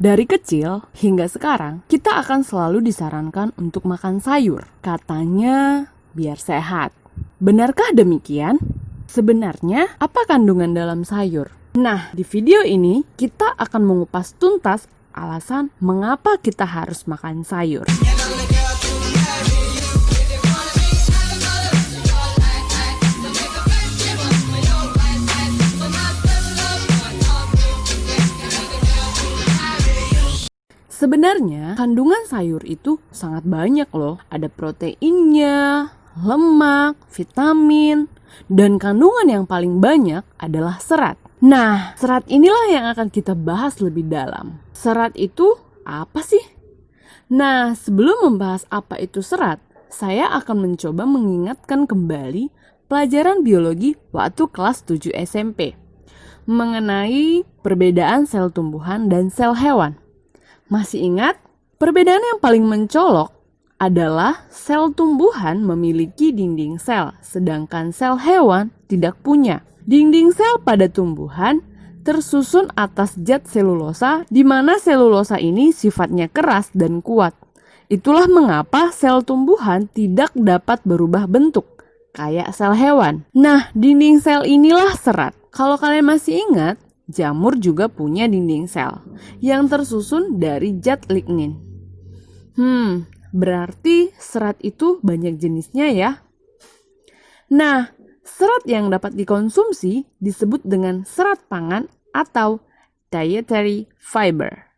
Dari kecil hingga sekarang, kita akan selalu disarankan untuk makan sayur. Katanya biar sehat. Benarkah demikian? Sebenarnya apa kandungan dalam sayur? Nah, di video ini kita akan mengupas tuntas alasan mengapa kita harus makan sayur. Sebenarnya kandungan sayur itu sangat banyak loh. Ada proteinnya, lemak, vitamin, dan kandungan yang paling banyak adalah serat. Nah, serat inilah yang akan kita bahas lebih dalam. Serat itu apa sih? Nah, sebelum membahas apa itu serat, saya akan mencoba mengingatkan kembali pelajaran biologi waktu kelas 7 SMP mengenai perbedaan sel tumbuhan dan sel hewan. Masih ingat? Perbedaan yang paling mencolok adalah sel tumbuhan memiliki dinding sel, sedangkan sel hewan tidak punya. Dinding sel pada tumbuhan tersusun atas zat selulosa, di mana selulosa ini sifatnya keras dan kuat. Itulah mengapa sel tumbuhan tidak dapat berubah bentuk, kayak sel hewan. Nah, dinding sel inilah serat. Kalau kalian masih ingat, jamur juga punya dinding sel yang tersusun dari zat lignin. Berarti serat itu banyak jenisnya ya. Nah, serat yang dapat dikonsumsi disebut dengan serat pangan atau dietary fiber,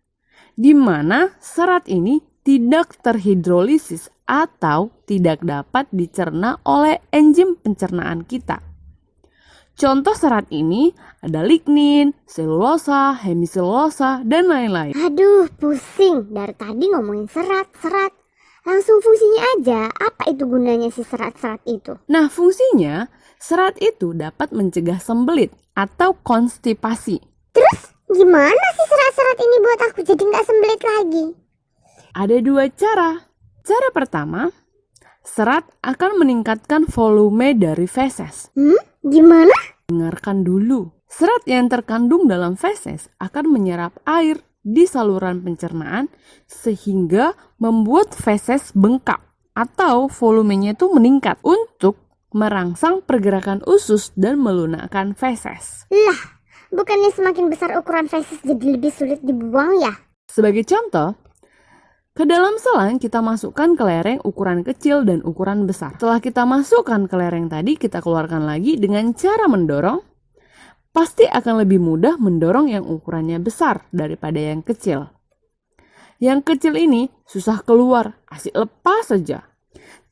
di mana serat ini tidak terhidrolisis atau tidak dapat dicerna oleh enzim pencernaan kita. Contoh serat ini ada lignin, selulosa, hemiselulosa, dan lain-lain. Aduh, pusing. Dari tadi ngomongin serat. Langsung fungsinya aja. Apa itu gunanya si serat-serat itu? Nah, fungsinya serat itu dapat mencegah sembelit atau konstipasi. Terus gimana sih serat-serat ini buat aku jadi nggak sembelit lagi? Ada dua cara. Cara pertama, serat akan meningkatkan volume dari feses. Gimana? Dengarkan dulu. Serat yang terkandung dalam feses akan menyerap air di saluran pencernaan sehingga membuat feses bengkak atau volumenya itu meningkat untuk merangsang pergerakan usus dan melunakkan feses. Lah, bukannya semakin besar ukuran feses jadi lebih sulit dibuang ya? Sebagai contoh, ke dalam selang kita masukkan kelereng ukuran kecil dan ukuran besar. Setelah kita masukkan kelereng tadi, kita keluarkan lagi dengan cara mendorong. Pasti akan lebih mudah mendorong yang ukurannya besar daripada yang kecil. Yang kecil ini susah keluar, asik lepas saja.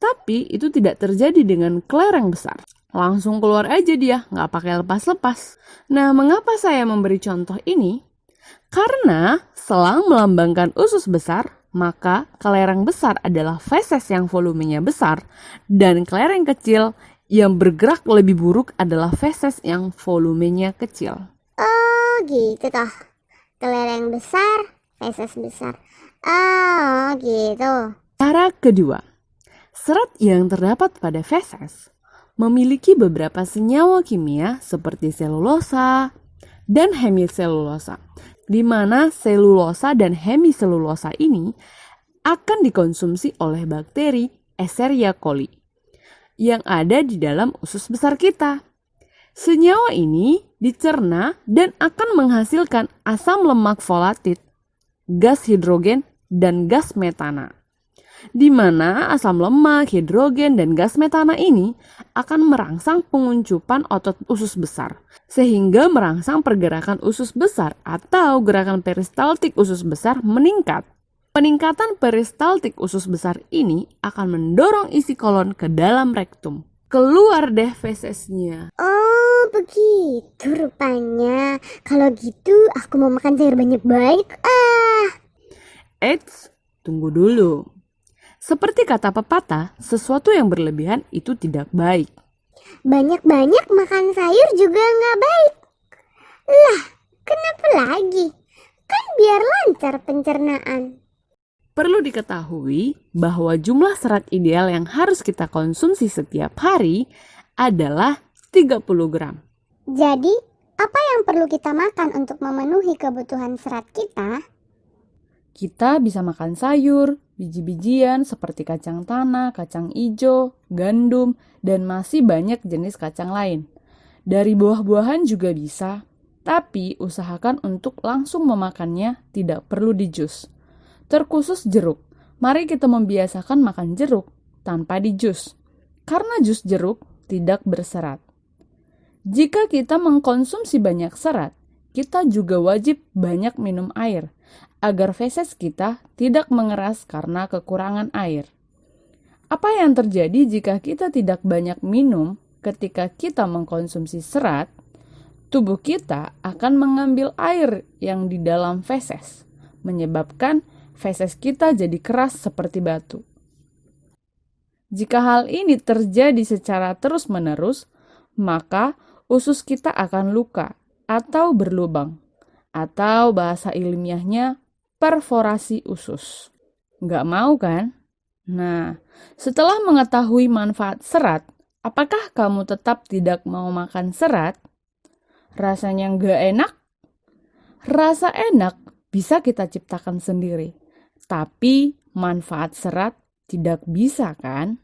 Tapi itu tidak terjadi dengan kelereng besar. Langsung keluar aja dia, nggak pakai lepas-lepas. Nah, mengapa saya memberi contoh ini? Karena selang melambangkan usus besar, maka kelereng besar adalah feses yang volumenya besar, dan kelereng kecil yang bergerak lebih buruk adalah feses yang volumenya kecil. Oh gitu toh. Kelereng besar, feses besar. Oh gitu. Cara kedua, serat yang terdapat pada feses memiliki beberapa senyawa kimia seperti selulosa dan hemiselulosa, di mana selulosa dan hemiselulosa ini akan dikonsumsi oleh bakteri Escherichia coli yang ada di dalam usus besar kita. Senyawa ini dicerna dan akan menghasilkan asam lemak volatit, gas hidrogen, dan gas metana, di mana asam lemak, hidrogen, dan gas metana ini akan merangsang penguncupan otot usus besar, sehingga merangsang pergerakan usus besar atau gerakan peristaltik usus besar meningkat. Peningkatan peristaltik usus besar ini akan mendorong isi kolon ke dalam rektum. Keluar deh fesesnya. Oh begitu rupanya. Kalau gitu aku mau makan sayur banyak-banyak. Eits, tunggu dulu. Seperti kata pepatah, sesuatu yang berlebihan itu tidak baik. Banyak-banyak makan sayur juga nggak baik. Lah, kenapa lagi? Kan biar lancar pencernaan. Perlu diketahui bahwa jumlah serat ideal yang harus kita konsumsi setiap hari adalah 30 gram. Jadi, apa yang perlu kita makan untuk memenuhi kebutuhan serat kita? Kita bisa makan sayur, biji-bijian seperti kacang tanah, kacang ijo, gandum, dan masih banyak jenis kacang lain. Dari buah-buahan juga bisa, tapi usahakan untuk langsung memakannya, tidak perlu di jus. Terkhusus jeruk, mari kita membiasakan makan jeruk tanpa di jus, karena jus jeruk tidak berserat. Jika kita mengkonsumsi banyak serat, kita juga wajib banyak minum air, agar feses kita tidak mengeras karena kekurangan air. Apa yang terjadi jika kita tidak banyak minum ketika kita mengkonsumsi serat? Tubuh kita akan mengambil air yang di dalam feses, menyebabkan feses kita jadi keras seperti batu. Jika hal ini terjadi secara terus-menerus, maka usus kita akan luka atau berlubang, atau bahasa ilmiahnya perforasi usus. Nggak mau kan? Nah, setelah mengetahui manfaat serat, apakah kamu tetap tidak mau makan serat? Rasanya nggak enak? Rasa enak bisa kita ciptakan sendiri, tapi manfaat serat tidak bisa kan?